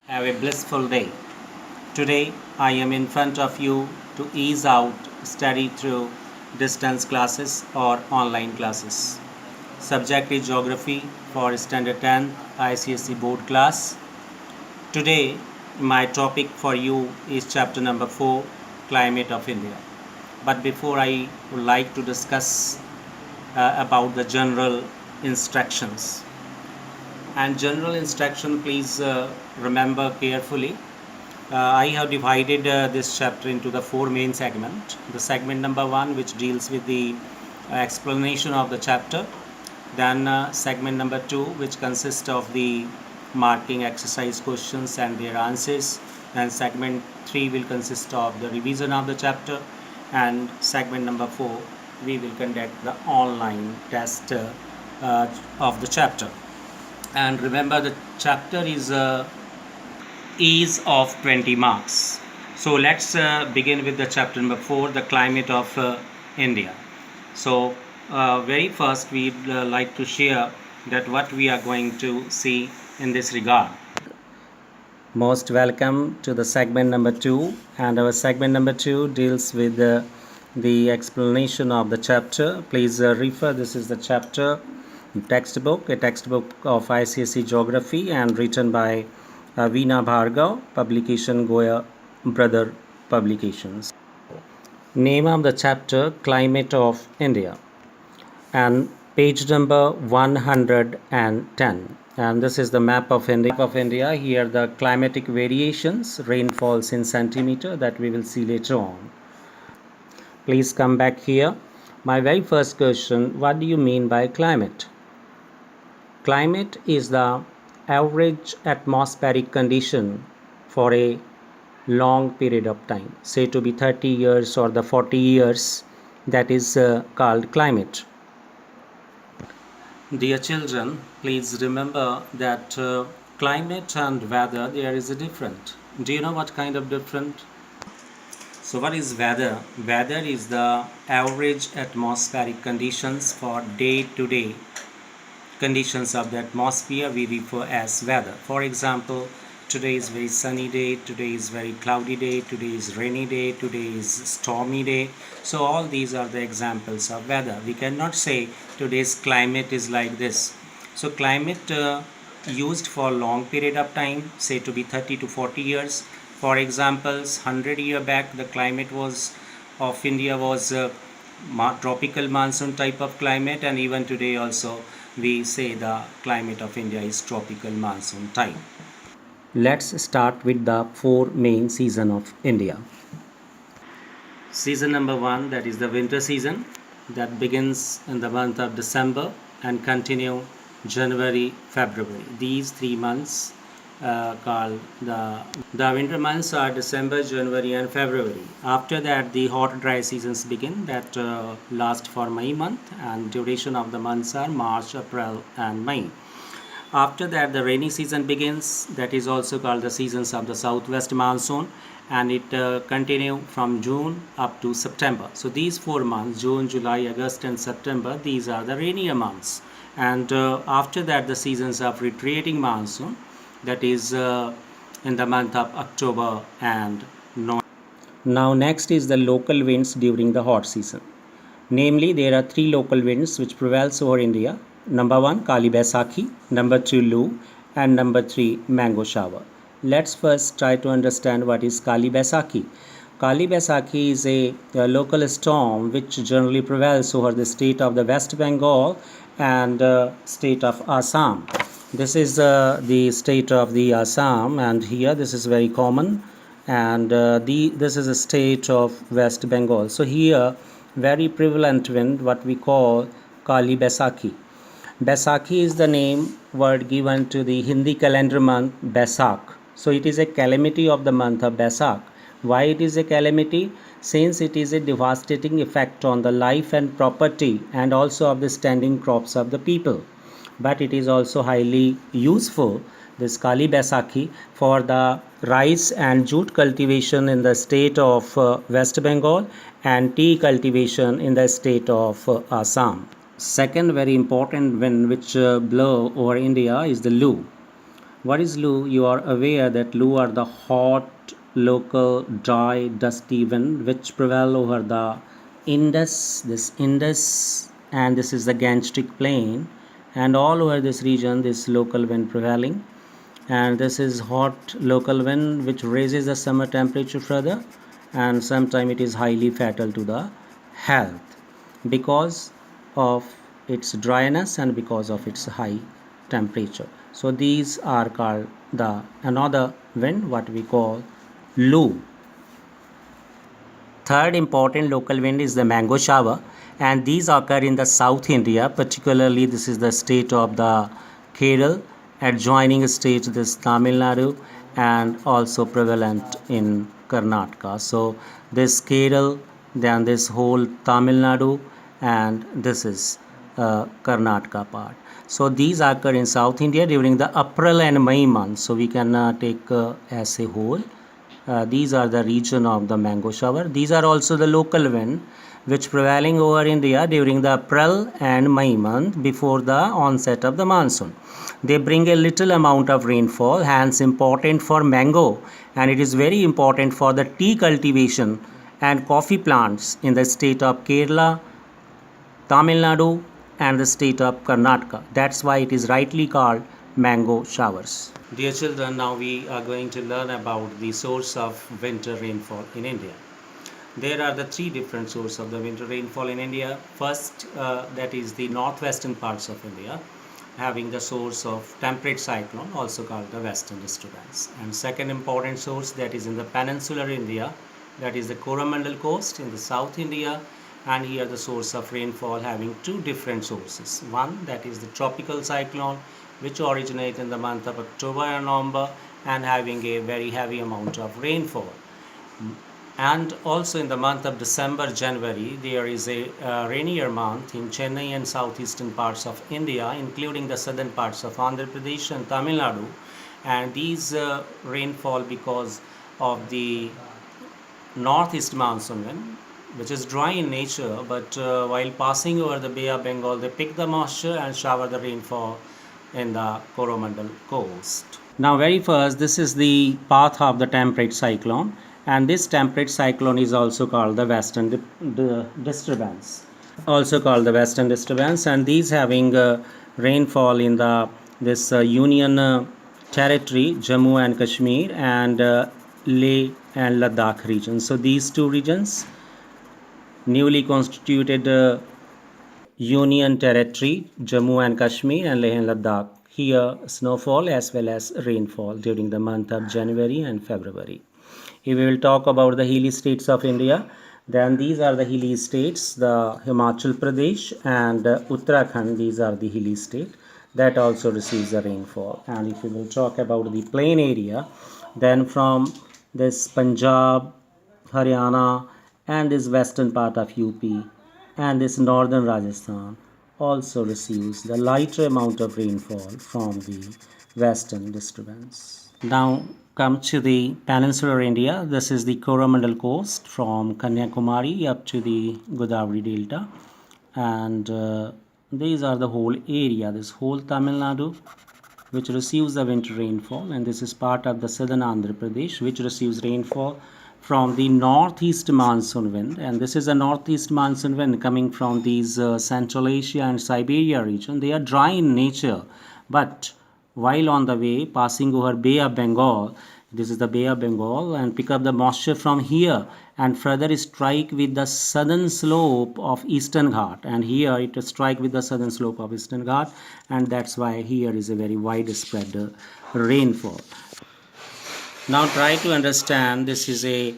Have a blissful day. Today I am in front of you to ease out study through distance classes or online classes. Subject is Geography for Standard 10 ICSE Board class. Today my topic for you is chapter number 4, Climate of India. But before I would like to discuss about the general instructions. And general instruction, please remember carefully. I have divided this chapter into the four main segments. The segment number 1, which deals with the explanation of the chapter. Then segment number 2, which consists of the marking exercise questions and their answers. Then segment 3 will consist of the revision of the chapter. And segment number 4, we will conduct the online test of the chapter. And remember, the chapter is of 20 marks. So let's begin with the chapter number 4, the climate of India. So very first we'd like to share that what we are going to see in this regard. Most welcome to the segment number 2, and our segment number 2 deals with the explanation of the chapter. Please refer, this is the chapter textbook, a textbook of ICSE Geography and written by Veena Bhargav, publication Goya Brother Publications. Name of the chapter, Climate of India, and page number 110. And this is the map of India. Here the climatic variations, rainfalls in centimeter, that we will see later on. Please come back here. My very first question, what do you mean by climate? Climate is the average atmospheric condition for a long period of time, say to be 30 years or the 40 years, that is called climate. Dear children, please remember that climate and weather, there is a difference. Do you know what kind of different? So what is weather? Weather is the average atmospheric conditions for day-to-day conditions of the atmosphere we refer as weather. For example, today is very sunny day, today is very cloudy day, today is rainy day, today is stormy day. So all these are the examples of weather. We cannot say today's climate is like this. So climate used for long period of time, say to be 30 to 40 years. For examples, 100 years back the climate of India was tropical monsoon type of climate, and even today also we say the climate of India is tropical monsoon type. Let's start with the four main seasons of India. Season number 1, that is the winter season, that begins in the month of December and continue January, February. These 3 months called the winter months are December, January and February. After that the hot dry seasons begin, that last for May month, and duration of the months are March, April and May. After that the rainy season begins, that is also called the seasons of the southwest monsoon, and it continue from June up to September. So these 4 months, June, July, August and September, these are the rainier months. And after that the seasons of retreating monsoon, that is in the month of October and November. Now next is the local winds during the hot season. Namely, there are 3 local winds which prevails over India. Number 1, Kali Baisakhi, number 2, Lu, and number 3, Mango Shower. Let's first try to understand what is Kali Baisakhi. Kali Baisakhi is a local storm which generally prevails over the state of the West Bengal and state of Assam. This is the state of the Assam, and here this is very common, and this is a state of West Bengal. So here very prevalent wind, what we call Kali Baisakhi. Baisakhi is the name word given to the Hindi calendar month Baisakh. So it is a calamity of the month of Baisakh. Why it is a calamity? Since it is a devastating effect on the life and property and also of the standing crops of the people. But it is also highly useful, this Kali Baisakhi, for the rice and jute cultivation in the state of West Bengal and tea cultivation in the state of Assam. Second very important wind which blow over India is the Lu. What is Lu? You are aware that Lu are the hot, local, dry, dusty wind which prevail over the Indus, and this is the Gangetic plain, and all over this region, this local wind prevailing, and this is hot local wind which raises the summer temperature further, and sometimes it is highly fatal to the health because of its dryness and because of its high temperature. So these are called the another wind what we call Lu. Third important local wind is the mango shower, and these occur in the South India, particularly this is the state of the Kerala, adjoining state this Tamil Nadu, and also prevalent in Karnataka. So this Kerala, then this whole Tamil Nadu, and this is Karnataka part. So these occur in South India during the April and May months. So we can take as a whole. These are the region of the mango shower. These are also the local wind which prevailing over India during the April and May month before the onset of the monsoon. They bring a little amount of rainfall, hence important for mango, and it is very important for the tea cultivation and coffee plants in the state of Kerala, Tamil Nadu, and the state of Karnataka. That's why it is rightly called mango showers. Dear children, now we are going to learn about the source of winter rainfall in India. There are the three different sources of the winter rainfall in India. First, that is the northwestern parts of India, having the source of temperate cyclone, also called the western disturbance. And second important source, that is in the peninsular India, that is the Coromandel coast in the South India, and here the source of rainfall having two different sources. One, that is the tropical cyclone, which originate in the month of October and November and having a very heavy amount of rainfall. And also in the month of December, January, there is a rainier month in Chennai and southeastern parts of India, including the southern parts of Andhra Pradesh and Tamil Nadu. And these rainfall because of the northeast monsoon wind, which is dry in nature, but while passing over the Bay of Bengal, they pick the moisture and shower the rainfall in the Coromandel coast. Now very first, this is the path of the temperate cyclone, and this temperate cyclone is also called the western disturbance, and these having rainfall in the this union territory Jammu and Kashmir and Leh and Ladakh regions. So these two regions, newly constituted Union Territory, Jammu and Kashmir and Leh and Ladakh. Here snowfall as well as rainfall during the month of January and February. If we will talk about the hilly states of India, then these are the hilly states, the Himachal Pradesh and Uttarakhand. These are the hilly state that also receives the rainfall. And if we will talk about the plain area, then from this Punjab, Haryana and this western part of UP and this northern Rajasthan also receives the lighter amount of rainfall from the western disturbance. Now come to the peninsular India. This is the Coromandel coast from Kanyakumari up to the Godavari Delta, and these are the whole area, this whole Tamil Nadu which receives the winter rainfall, and this is part of the southern Andhra Pradesh which receives rainfall from the northeast monsoon wind, and this is a northeast monsoon wind coming from these Central Asia and Siberia region. They are dry in nature, but while on the way passing over Bay of Bengal, this is the Bay of Bengal, and pick up the moisture from here and further strike with the southern slope of Eastern Ghat, and here it strike with the southern slope of Eastern Ghat, and that's why here is a very widespread rainfall. Now try to understand, this is a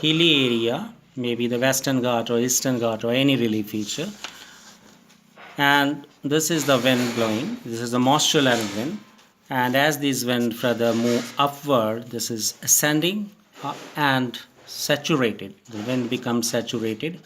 hilly area, maybe the Western Ghat or Eastern Ghat or any relief feature, and this is the wind blowing, this is the moisture level wind, and as this wind further move upward, this is ascending and saturated, the wind becomes saturated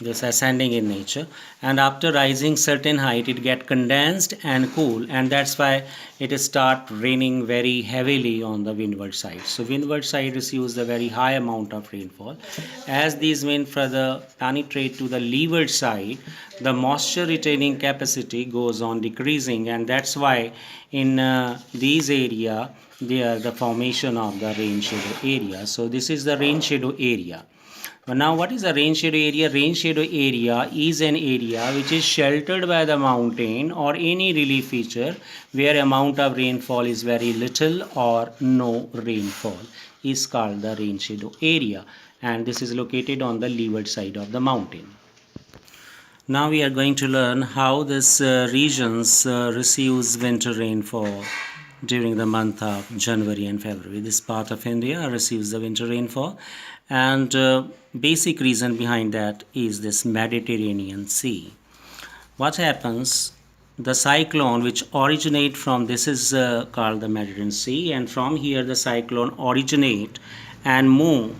this ascending in nature, and after rising certain height it get condensed and cool, and that's why it start raining very heavily on the windward side. So windward side receives a very high amount of rainfall. As these wind further penetrate to the leeward side, the moisture retaining capacity goes on decreasing, and that's why in these area there the formation of the rain shadow area. So this is the rain shadow area. Now, what is a rain shadow area? Rain shadow area is an area which is sheltered by the mountain or any relief feature where amount of rainfall is very little or no rainfall is called the rain shadow area, and this is located on the leeward side of the mountain. Now we are going to learn how this regions receives winter rainfall during the month of January and February. This part of India receives the winter rainfall, and basic reason behind that is this Mediterranean Sea. What happens? The cyclone which originate from this is called the Mediterranean Sea, and from here the cyclone originate and move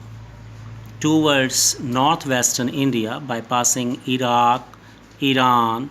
towards northwestern India by passing Iraq, Iran,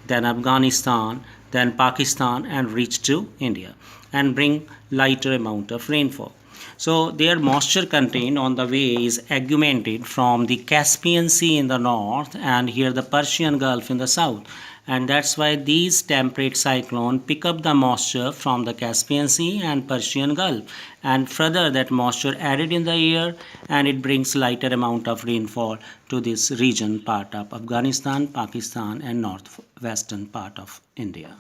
then Afghanistan, then Pakistan, and reach to India and bring lighter amount of rainfall. So their moisture contained on the way is augmented from the Caspian Sea in the north and here the Persian Gulf in the south, and that's why these temperate cyclone pick up the moisture from the Caspian Sea and Persian Gulf, and further that moisture added in the air, and it brings lighter amount of rainfall to this region part of Afghanistan, Pakistan, and northwestern part of India.